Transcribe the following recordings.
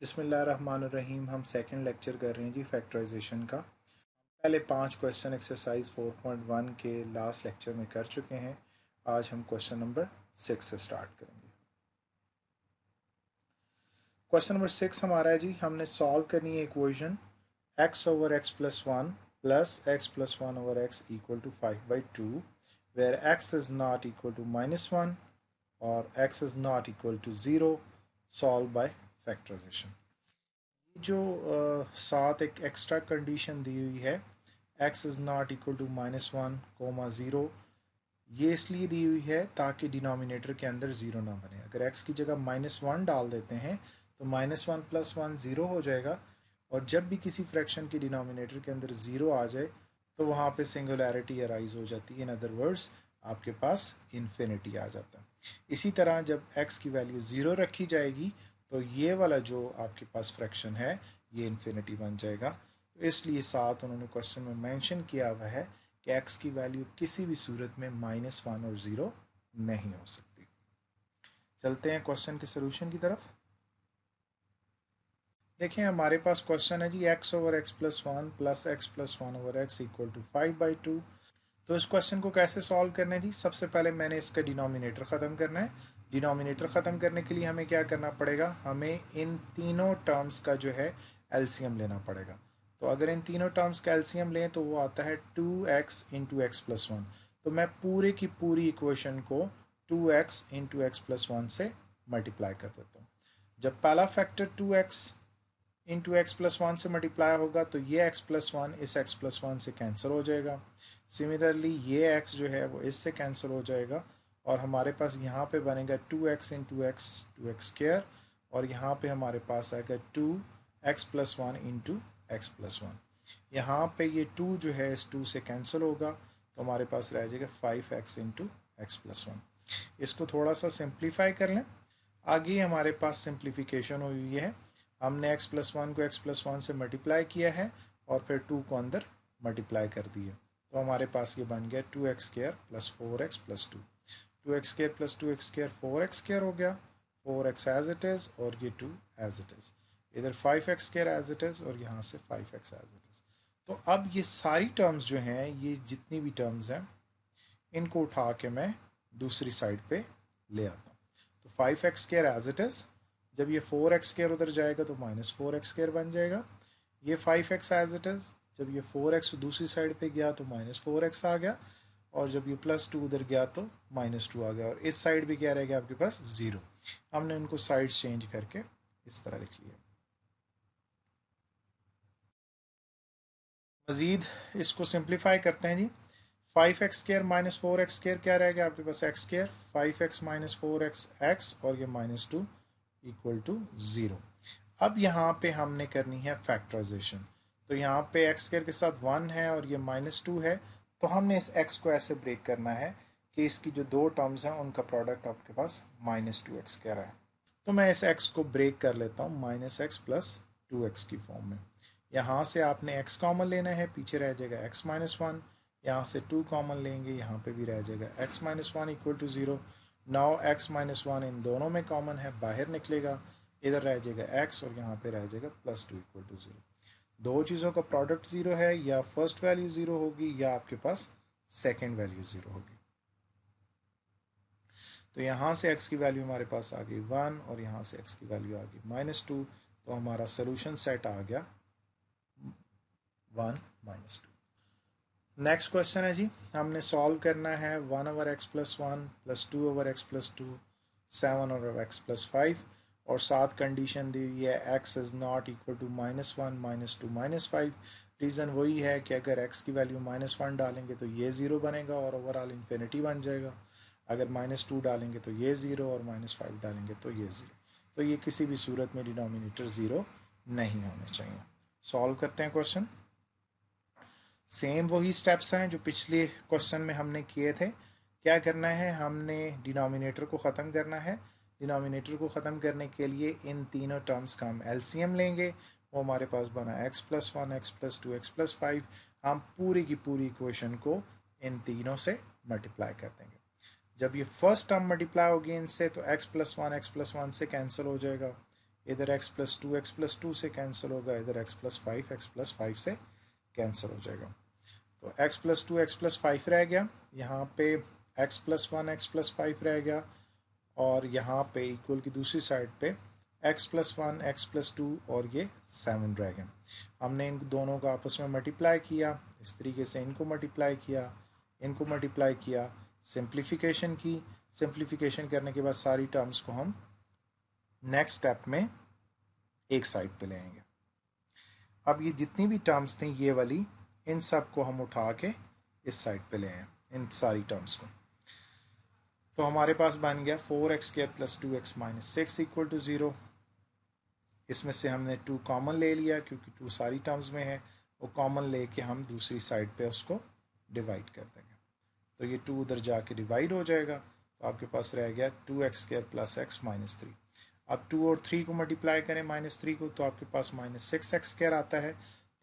बिस्मिल्लाहिर्रहमानिर्रहीम। हम second lecture कर रहे हैं जी फैक्टराइजेशन का। पहले 5 क्वेश्चन एक्सरसाइज 4.1 के लास्ट लेक्चर में कर चुके हैं। आज हम क्वेश्चन नंबर 6 से स्टार्ट करेंगे। क्वेश्चन नंबर 6 हमारा है जी, हमने सॉल्व करनी है equation x over x plus 1 plus x plus 1 over x equal to 5/2 where x is not equal to -1 और x is not equal to 0 solve by factorisation. जो साथ एक एक्स्ट्रा कंडीशन दी हुई है x is not equal to -1, 0, ये इसलिए दी हुई है ताकि डिनोमिनेटर के अंदर ज़ीरो ना बने। अगर x की जगह -1 डाल देते हैं तो -1 + 1 ज़ीरो हो जाएगा, और जब भी किसी फ्रैक्शन के डिनोमिनेटर के अंदर ज़ीरो आ जाए तो वहाँ पे सिंगुलैरिटी अराइज हो जाती है। इन अदर वर्ड्स आपके पास इन्फिनिटी आ जाता है। इसी तरह जब x की वैल्यू ज़ीरो रखी जाएगी तो ये वाला जो आपके पास फ्रैक्शन है ये इन्फिनिटी बन जाएगा। तो इसलिए साथ उन्होंने क्वेश्चन में मेंशन किया हुआ है कि x की वैल्यू किसी भी सूरत में -1 और 0 नहीं हो सकती। चलते हैं क्वेश्चन के सोल्यूशन की तरफ। देखिए हमारे पास क्वेश्चन है जी x over x plus 1 plus x plus 1 over x equal to 5/2। तो इस क्वेश्चन को कैसे सॉल्व करना है जी? सबसे पहले मैंने इसका डिनोमिनेटर ख़त्म करना है। डिनोमिनेटर ख़त्म करने के लिए हमें क्या करना पड़ेगा? हमें इन तीनों टर्म्स का जो है एलसीएम लेना पड़ेगा। तो अगर इन तीनों टर्म्स का एलसीएम लें तो वो आता है 2x इंटू एक्स प्लस 1। तो मैं पूरे की पूरी इक्वेशन को 2x इंटू एक्स प्लस 1 से मल्टीप्लाई कर देता हूँ। जब पहला factor 2x into x plus 1 से मल्टीप्लाई होगा तो ये x प्लस 1 इस x प्लस 1 से कैंसिल हो जाएगा। सिमिलरली ये x जो है वो इससे कैंसिल हो जाएगा, और हमारे पास यहाँ पे बनेगा 2x into x 2x square, और यहाँ पे हमारे पास आएगा 2x plus 1 into x plus 1। यहाँ पे ये 2 जो है इस 2 से कैंसिल होगा तो हमारे पास रह जाएगा 5x इंटू एक्स प्लस 1। इसको थोड़ा सा सिंप्लीफाई कर लें। आगे हमारे पास सिंप्लीफिकेशन हुई है। हमने x प्लस 1 को x प्लस 1 से मल्टीप्लाई किया है और फिर 2 को अंदर मल्टीप्लाई कर दिए, तो हमारे पास ये बन गया 2x square plus 4x plus 2। 2x square plus 2x square 4x square हो गया, 4x एज इट इज़ और ये 2 एज इट इज़। इधर 5x square as it is और यहाँ से 5x एज इट इज़। तो अब ये सारी टर्म्स जो हैं, ये जितनी भी टर्म्स हैं, इनको उठा के मैं दूसरी साइड पे ले आता हूँ। तो 5x square as it is, जब ये 4x स्क्वायर उधर जाएगा तो -4x स्क्वायर बन जाएगा। ये 5x एज इट इज़, जब ये 4x दूसरी साइड पे गया तो -4x आ गया, और जब ये +2 उधर गया तो -2 आ गया, और इस साइड भी क्या रह गया आपके पास 0। हमने उनको साइड चेंज करके इस तरह लिख लिया। मज़ीद इसको सिंप्लीफाई करते हैं जी। 5x square minus 4x square क्या रहेगा आपके पास? x square, 5x minus 4x x, और ये -2 इक्वल टू 0। अब यहाँ पे हमने करनी है फैक्टराइजेशन। तो यहाँ पे x स्क्वायर के साथ 1 है और ये -2 है, तो हमने इस x को ऐसे ब्रेक करना है कि इसकी जो दो टर्म्स हैं उनका प्रोडक्ट आपके पास -2x स्क्वायर है। तो मैं इस x को ब्रेक कर लेता हूँ -x प्लस 2x की फॉर्म में। यहाँ से आपने x कॉमन लेना है, पीछे रह जाएगा x माइनस 1। यहाँ से 2 कॉमन लेंगे, यहाँ पे भी रह जाएगा x minus 1 equal to 0। Now x minus 1 इन दोनों में कॉमन है, बाहर निकलेगा, इधर रह जाएगा x और यहाँ पे रह जाएगा +2 इक्वल टू 0। दो चीज़ों का प्रोडक्ट 0 है, या फर्स्ट वैल्यू 0 होगी या आपके पास सेकेंड वैल्यू 0 होगी। तो यहाँ से x की वैल्यू हमारे पास आ गई 1 और यहाँ से x की वैल्यू आ गई -2। तो हमारा सोल्यूशन सेट आ गया 1 -2। नेक्स्ट क्वेश्चन है जी, हमने सॉल्व करना है 1 over x plus 1 plus 2 over x plus 2, 7 over x plus 5, और साथ कंडीशन दी हुई है x is not equal to -1 -2 -5। Reason वही है कि अगर x की वैल्यू -1 डालेंगे तो ये 0 बनेगा और ओवरऑल इन्फिनिटी बन जाएगा। अगर -2 डालेंगे तो ये 0 और -5 डालेंगे तो ये 0। तो ये किसी भी सूरत में डिनोमिनेटर 0 नहीं होने चाहिए। सॉल्व करते हैं क्वेश्चन। सेम वही स्टेप्स हैं जो पिछले क्वेश्चन में हमने किए थे। क्या करना है? हमने डिनोमिनेटर को ख़त्म करना है। डिनोमिनेटर को ख़त्म करने के लिए इन तीनों टर्म्स का हम एलसीएम लेंगे। वो हमारे पास बना x plus 1 x plus 2 x plus 5। हम पूरी की पूरी इक्वेशन को इन तीनों से मल्टीप्लाई कर देंगे। जब ये फर्स्ट टर्म मल्टीप्लाई होगी इनसे तो x प्लस 1 से कैंसिल हो जाएगा, इधर x प्लस टू से कैंसिल होगा, इधर x प्लस फाइव से कैंसिल हो जाएगा। तो x प्लस फाइव रह गया, यहाँ पे x प्लस फाइव रह गया, और यहाँ पे इक्वल की दूसरी साइड पे x plus one x plus two और ये 7 रह गया। हमने इन दोनों का आपस में मल्टीप्लाई किया, इस तरीके से इनको मल्टीप्लाई किया, सिंप्लीफिकेशन की। सिंप्लीफिकेशन करने के बाद सारी टर्म्स को हम नेक्स्ट स्टेप में एक साइड पे ले आएंगे। अब ये जितनी भी टर्म्स थी ये वाली, इन सब को हम उठा के इस साइड पे ले आए, इन सारी टर्म्स को। तो हमारे पास बन गया 4x² plus 2x minus 6 equal to 0। इसमें से हमने 2 कॉमन ले लिया क्योंकि 2 सारी टर्म्स में है, वो कॉमन लेके हम दूसरी साइड पे उसको डिवाइड कर देंगे। तो ये 2 उधर जाके डिवाइड हो जाएगा, तो आपके पास रह गया 2x² प्लस x माइनस 3। अब 2 और 3 को मल्टीप्लाई करें -3 को, तो आपके पास -6x² आता है।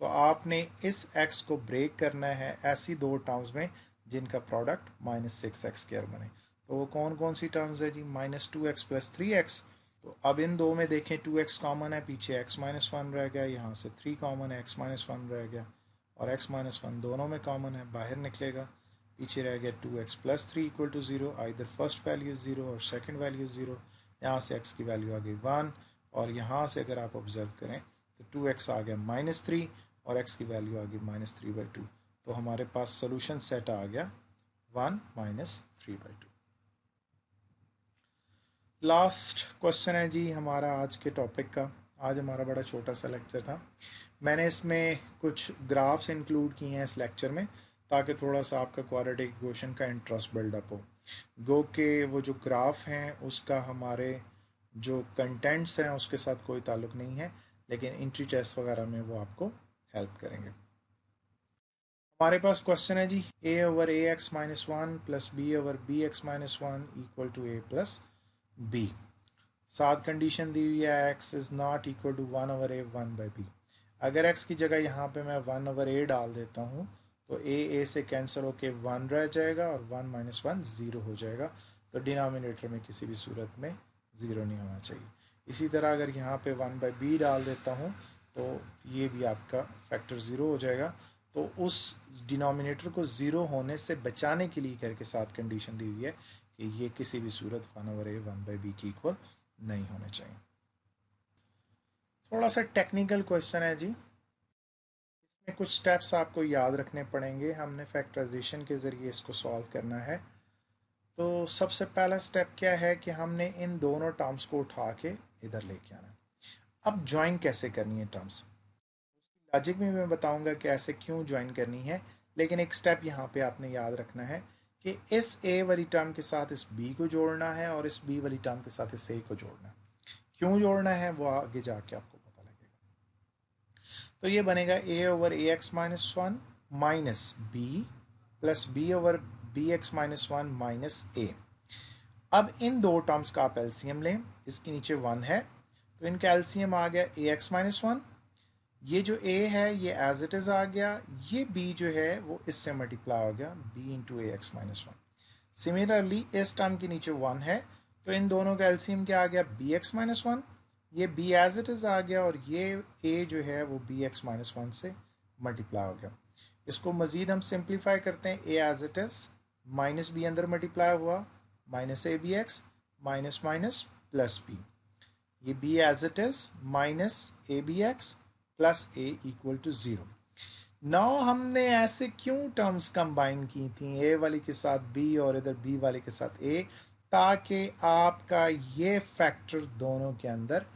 तो आपने इस x को ब्रेक करना है ऐसी दो टर्म्स में जिनका प्रोडक्ट -6x² बने। तो वो कौन कौन सी टर्म्स है जी? -2x plus 3x। तो अब इन दो में देखें 2x कॉमन है, पीछे x माइनस 1 रह गया, यहाँ से 3 कॉमन है, x माइनस 1 रह गया, और x माइनस 1 दोनों में कॉमन है, बाहर निकलेगा, पीछे रह गया 2x plus 3 equal to 0। Either first value 0 और सेकंड वैल्यू 0। यहाँ से x की वैल्यू आ गई 1, और यहाँ से अगर आप ऑब्जर्व करें तो 2x आ गया -3 और x की वैल्यू आ गई -3/2। तो हमारे पास सोल्यूशन सेट आ गया 1 -3/2। लास्ट क्वेश्चन है जी हमारा आज के टॉपिक का। आज हमारा बड़ा छोटा सा लेक्चर था, मैंने इसमें कुछ ग्राफ्स इंक्लूड किए हैं इस लेक्चर में ताकि थोड़ा सा आपका क्वाड्रेटिक इक्वेशन का इंटरेस्ट बिल्डअप हो। गो के वो जो ग्राफ हैं उसका हमारे जो कंटेंट्स हैं उसके साथ कोई ताल्लुक नहीं है, लेकिन एंट्री टेस्ट वगैरह में वो आपको हेल्प करेंगे। हमारे पास क्वेश्चन है जी a/ax-1 plus b/bx-1 equal to a plus b। साथ कंडीशन दी हुई है x is not equal to 1/a 1/b। अगर x की जगह यहाँ पे मैं 1/a डाल देता हूँ तो a से कैंसिल होके 1 रह जाएगा और 1 - 1 0 हो जाएगा। तो डिनोमिनेटर में किसी भी सूरत में 0 नहीं होना चाहिए। इसी तरह अगर यहाँ पे 1/b डाल देता हूँ तो ये भी आपका फैक्टर 0 हो जाएगा। तो उस डिनोमिनेटर को 0 होने से बचाने के लिए करके साथ कंडीशन दी हुई है कि ये किसी भी सूरत 1/a 1/b की इक्वल नहीं होने चाहिए। थोड़ा सा टेक्निकल क्वेश्चन है जी, इसमें कुछ स्टेप्स आपको याद रखने पड़ेंगे। हमने फैक्टराइजेशन के ज़रिए इसको सॉल्व करना है। तो सबसे पहला स्टेप क्या है कि हमने इन दोनों टर्म्स को उठा के इधर लेके आना है। अब ज्वाइन कैसे करनी है टर्म्स, लॉजिक में मैं बताऊंगा कि ऐसे क्यों ज्वाइन करनी है, लेकिन एक स्टेप यहाँ पे आपने याद रखना है कि इस a वाली टर्म के साथ इस b को जोड़ना है और इस b वाली टर्म के साथ इस a को जोड़ना है। क्यों जोड़ना है वो आगे जाके आपको पता लगेगा। तो ये बनेगा a/ax-1 minus b plus b/bx-1 minus a। अब इन दो टर्म्स का आप एलसीएम लें, इसके नीचे 1 है तो इनका एलसीएम आ गया ax-1। ये जो a है ये एज इट इज़ आ गया, ये b जो है वो इससे मल्टीप्लाई हो गया b इंटू ax-1। सिमिलरली इस टर्म के नीचे 1 है तो इन दोनों का एलसीएम क्या आ गया bx-1। ये b एज इट इज़ आ गया और ये a जो है वो bx-1 से मल्टीप्लाई हो गया। इसको मज़ीद हम सिंप्लीफाई करते हैं, a as it is minus b अंदर मल्टीप्लाई हुआ minus abx minus minus plus b, ये b as it is minus abx plus a equal to 0। Now हमने ऐसे क्यों टर्म्स कंबाइन की थी, a वाली के साथ b और इधर b वाले के साथ a, ताकि आपका ये फैक्टर दोनों के अंदर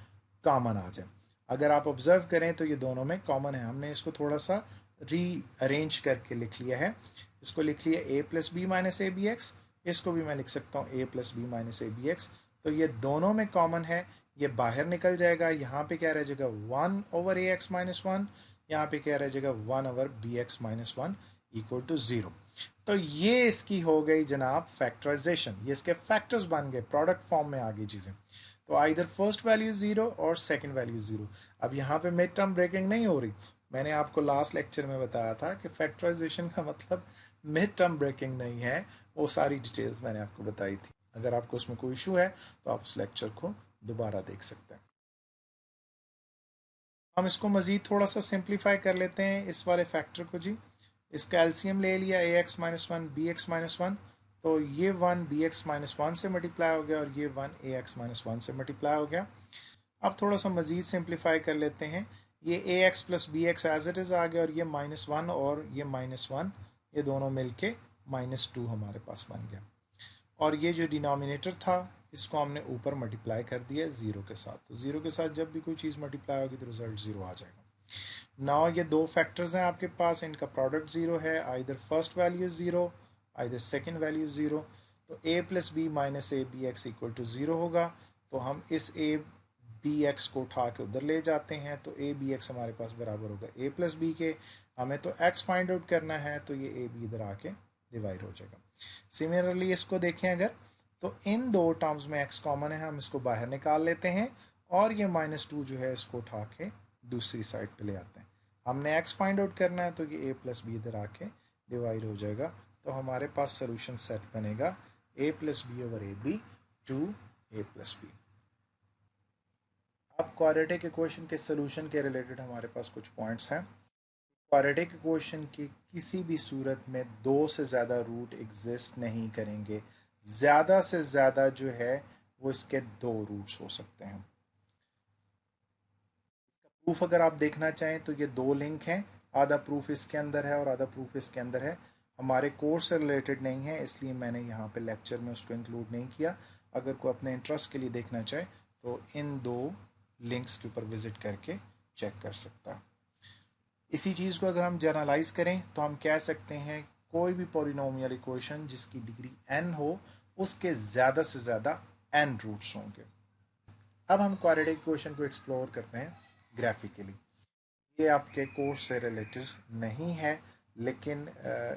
कॉमन आ जाए। अगर आप ऑब्जर्व करें तो ये दोनों में कॉमन है। हमने इसको थोड़ा सा री अरेंज करके लिख लिया है। इसको लिख लिया a plus B minus A B X, इसको भी मैं लिख सकता हूँ a plus B minus A B X. तो ये दोनों में कॉमन है, ये बाहर निकल जाएगा। यहाँ पे क्या रह जाएगा 1/ax-1, यहाँ पे क्या रह जाएगा 1/bx-1 इक्वल टू 0। तो ये इसकी हो गई जनाब फैक्टराइजेशन, ये इसके फैक्टर्स बन गए, प्रोडक्ट फॉर्म में आ गई चीज़ें। तो आइदर फर्स्ट वैल्यू 0 और सेकंड वैल्यू 0। अब यहाँ पे मिड टर्म ब्रेकिंग नहीं हो रही। मैंने आपको लास्ट लेक्चर में बताया था कि फैक्टराइजेशन का मतलब मिड टर्म ब्रेकिंग नहीं है, वो सारी डिटेल्स मैंने आपको बताई थी। अगर आपको उसमें कोई इशू है तो आप उस लेक्चर को दोबारा देख सकते हैं। हम इसको मज़ीद थोड़ा सा सिंप्लीफाई कर लेते हैं इस वाले फैक्टर को जी। इसका एलसीएम ले लिया ax-1 bx-1, तो ये 1 bx-1 से मल्टीप्लाई हो गया और ये 1 ax-1 से मल्टीप्लाई हो गया। अब थोड़ा सा मज़ीद सिंप्लीफाई कर लेते हैं। ये ax plus b x as it is आ गया और ये -1 और ये -1, ये दोनों मिलके -2 हमारे पास बन गया। और ये जो डिनोमिनेटर था इसको हमने ऊपर मल्टीप्लाई कर दिया ज़ीरो के साथ। तो ज़ीरो के साथ जब भी कोई चीज़ मल्टीप्लाई होगी तो रिजल्ट ज़ीरो आ जाएगा। नाउ ये दो फैक्टर्स हैं आपके पास, इनका प्रोडक्ट ज़ीरो है, either first value zero either second value zero. तो a plus B minus A B X equal to zero होगा। तो हम इस a बी एक्स को उठा के उधर ले जाते हैं, तो a बी एक्स हमारे पास बराबर होगा a प्लस बी के। हमें तो x फाइंड आउट करना है, तो ये a b इधर आके डिवाइड हो जाएगा। सिमिलरली इसको देखें अगर, तो इन दो टर्म्स में x कॉमन है, हम इसको बाहर निकाल लेते हैं और ये -2 जो है इसको उठा के दूसरी साइड पे ले आते हैं। हमने x फाइंड आउट करना है, तो ये a प्लस बी इधर आके डिवाइड हो जाएगा। तो हमारे पास सोल्यूशन सेट बनेगा a plus B over A B to a plus B. अब क्वाड्रेटिक इक्वेशन के सोल्यूशन के रिलेटेड हमारे पास कुछ पॉइंट्स हैं। क्वाड्रेटिक इक्वेशन की किसी भी सूरत में दो से ज़्यादा रूट एग्जिस्ट नहीं करेंगे। ज़्यादा से ज़्यादा जो है वो इसके दो रूट्स हो सकते हैं। प्रूफ अगर आप देखना चाहें तो ये दो लिंक हैं, आधा प्रूफ इसके अंदर है और आधा प्रूफ इसके अंदर है। हमारे कोर्स से रिलेटेड नहीं है, इसलिए मैंने यहाँ पे लेक्चर में उसको इंक्लूड नहीं किया। अगर कोई अपने इंटरेस्ट के लिए देखना चाहे तो इन दो लिंक्स के ऊपर विजिट करके चेक कर सकता है। इसी चीज़ को अगर हम जनरलाइज करें तो हम कह सकते हैं कोई भी पॉलिनोमियल इक्वेशन जिसकी डिग्री n हो उसके ज़्यादा से ज़्यादा n रूट्स होंगे। अब हम क्वाड्रेटिक इक्वेशन को एक्सप्लोर करते हैं ग्राफिकली। ये आपके कोर्स से रिलेटेड नहीं है, लेकिन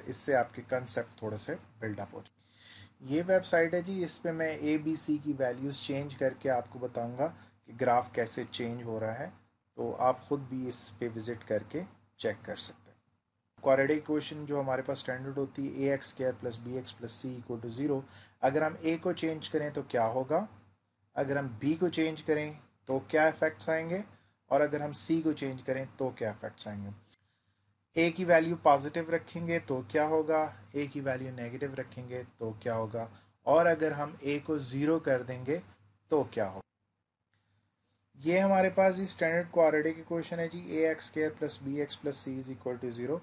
इससे आपके कंसेप्ट थोड़े से बिल्डअप हो जाए। ये वेबसाइट है जी, इस पे मैं ए बी सी की वैल्यूज़ चेंज करके आपको बताऊंगा कि ग्राफ कैसे चेंज हो रहा है। तो आप ख़ुद भी इस पे विज़िट करके चेक कर सकते हैं। क्वाड्रेटिक इक्वेशन जो हमारे पास स्टैंडर्ड होती है a x square plus b x plus c equal to zero. अगर हम ए को चेंज करें तो क्या होगा, अगर हम बी को चेंज करें तो क्या इफेक्ट्स आएंगे, और अगर हम सी को चेंज करें तो क्या इफेक्ट्स आएंगे। ए की वैल्यू पॉजिटिव रखेंगे तो क्या होगा, ए की वैल्यू नेगेटिव रखेंगे तो क्या होगा, और अगर हम ए को ज़ीरो कर देंगे तो क्या होगा। ये हमारे पास जी स्टैंडर्ड क्वाड्रेटिक इक्वेशन है जी, a x square plus b x plus c is equal to zero.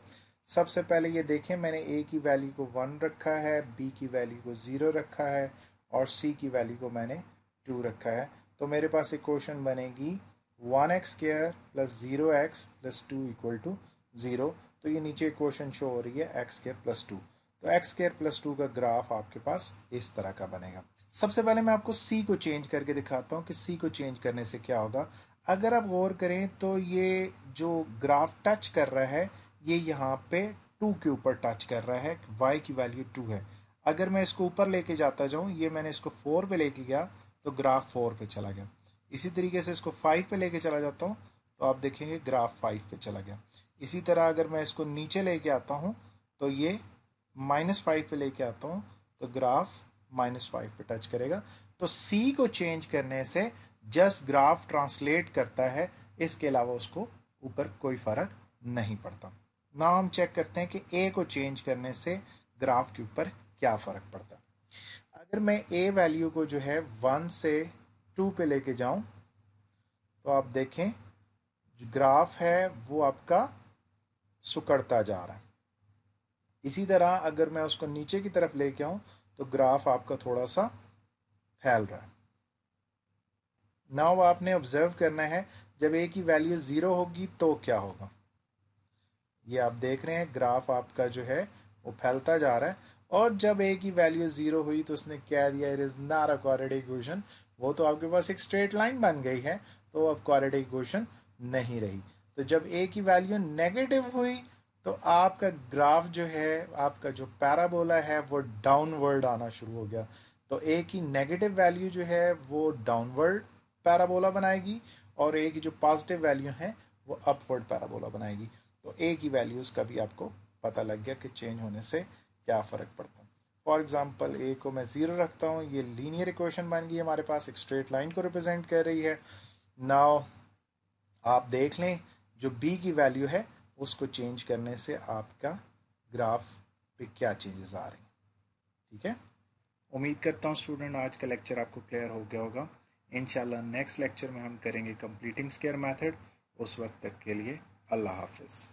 सबसे पहले ये देखें, मैंने ए की वैल्यू को 1 रखा है, बी की वैल्यू को 0 रखा है और सी की वैल्यू को मैंने 2 रखा है। तो मेरे पास इक्वेशन बनेगी 1x square plus 0x plus 2 equal to 0। तो ये नीचे इक्वेशन शो हो रही है x स्क्वायर प्लस 2। तो x स्क्वायर प्लस 2 का ग्राफ आपके पास इस तरह का बनेगा। सबसे पहले मैं आपको c को चेंज करके दिखाता हूँ कि c को चेंज करने से क्या होगा। अगर आप गौर करें तो ये जो ग्राफ टच कर रहा है ये यहाँ पे 2 के ऊपर टच कर रहा है, y की वैल्यू 2 है। अगर मैं इसको ऊपर लेके जाता जाऊँ, ये मैंने इसको 4 पे लेके गया तो ग्राफ 4 पे चला गया। इसी तरीके से इसको 5 पे लेके चला जाता हूँ तो आप देखेंगे ग्राफ 5 पे चला गया। इसी तरह अगर मैं इसको नीचे लेके आता हूँ तो ये -5 पे लेके आता हूँ तो ग्राफ -5 पे टच करेगा। तो सी को चेंज करने से जस्ट ग्राफ ट्रांसलेट करता है, इसके अलावा उसको ऊपर कोई फ़र्क नहीं पड़ता। ना हम चेक करते हैं कि ए को चेंज करने से ग्राफ के ऊपर क्या फ़र्क पड़ता है। अगर मैं ए वैल्यू को जो है 1 से 2 पे लेके जाऊं तो आप देखें ग्राफ है वो आपका सुकड़ता जा रहा है। इसी तरह अगर मैं उसको नीचे की तरफ लेके आऊं तो ग्राफ आपका थोड़ा सा फैल रहा है। नाउ आपने ऑब्जर्व करना है जब ए की वैल्यू 0 होगी तो क्या होगा। ये आप देख रहे हैं ग्राफ आपका जो है वो फैलता जा रहा है, और जब ए की वैल्यू 0 हुई तो उसने क्या दिया, it is not a quadratic equation. वो तो आपके पास एक स्ट्रेट लाइन बन गई है, तो अब क्वाड्रेटिक इक्वेशन नहीं रही। तो जब ए की वैल्यू नेगेटिव हुई तो आपका ग्राफ जो है, आपका जो पैराबोला है वो डाउनवर्ड आना शुरू हो गया। तो ए की नेगेटिव वैल्यू जो है वो डाउनवर्ड पैराबोला बनाएगी और ए की जो पॉजिटिव वैल्यू है वो अपवर्ड पैराबोला बनाएगी। तो ए की वैल्यूज़ का भी आपको पता लग गया कि चेंज होने से क्या फ़र्क पड़ता है। फॉर एग्जांपल ए को मैं 0 रखता हूँ, ये लीनियर इक्वेशन बन गई हमारे पास, एक स्ट्रेट लाइन को रिप्रेजेंट कर रही है। नाउ आप देख लें जो b की वैल्यू है उसको चेंज करने से आपका ग्राफ पे क्या चेंजेस आ रहे हैं। ठीक है, उम्मीद करता हूँ स्टूडेंट आज का लेक्चर आपको क्लियर हो गया होगा। इंशाल्लाह नेक्स्ट लेक्चर में हम करेंगे कंप्लीटिंग स्क्वायर मेथड। उस वक्त तक के लिए अल्लाह हाफिज़।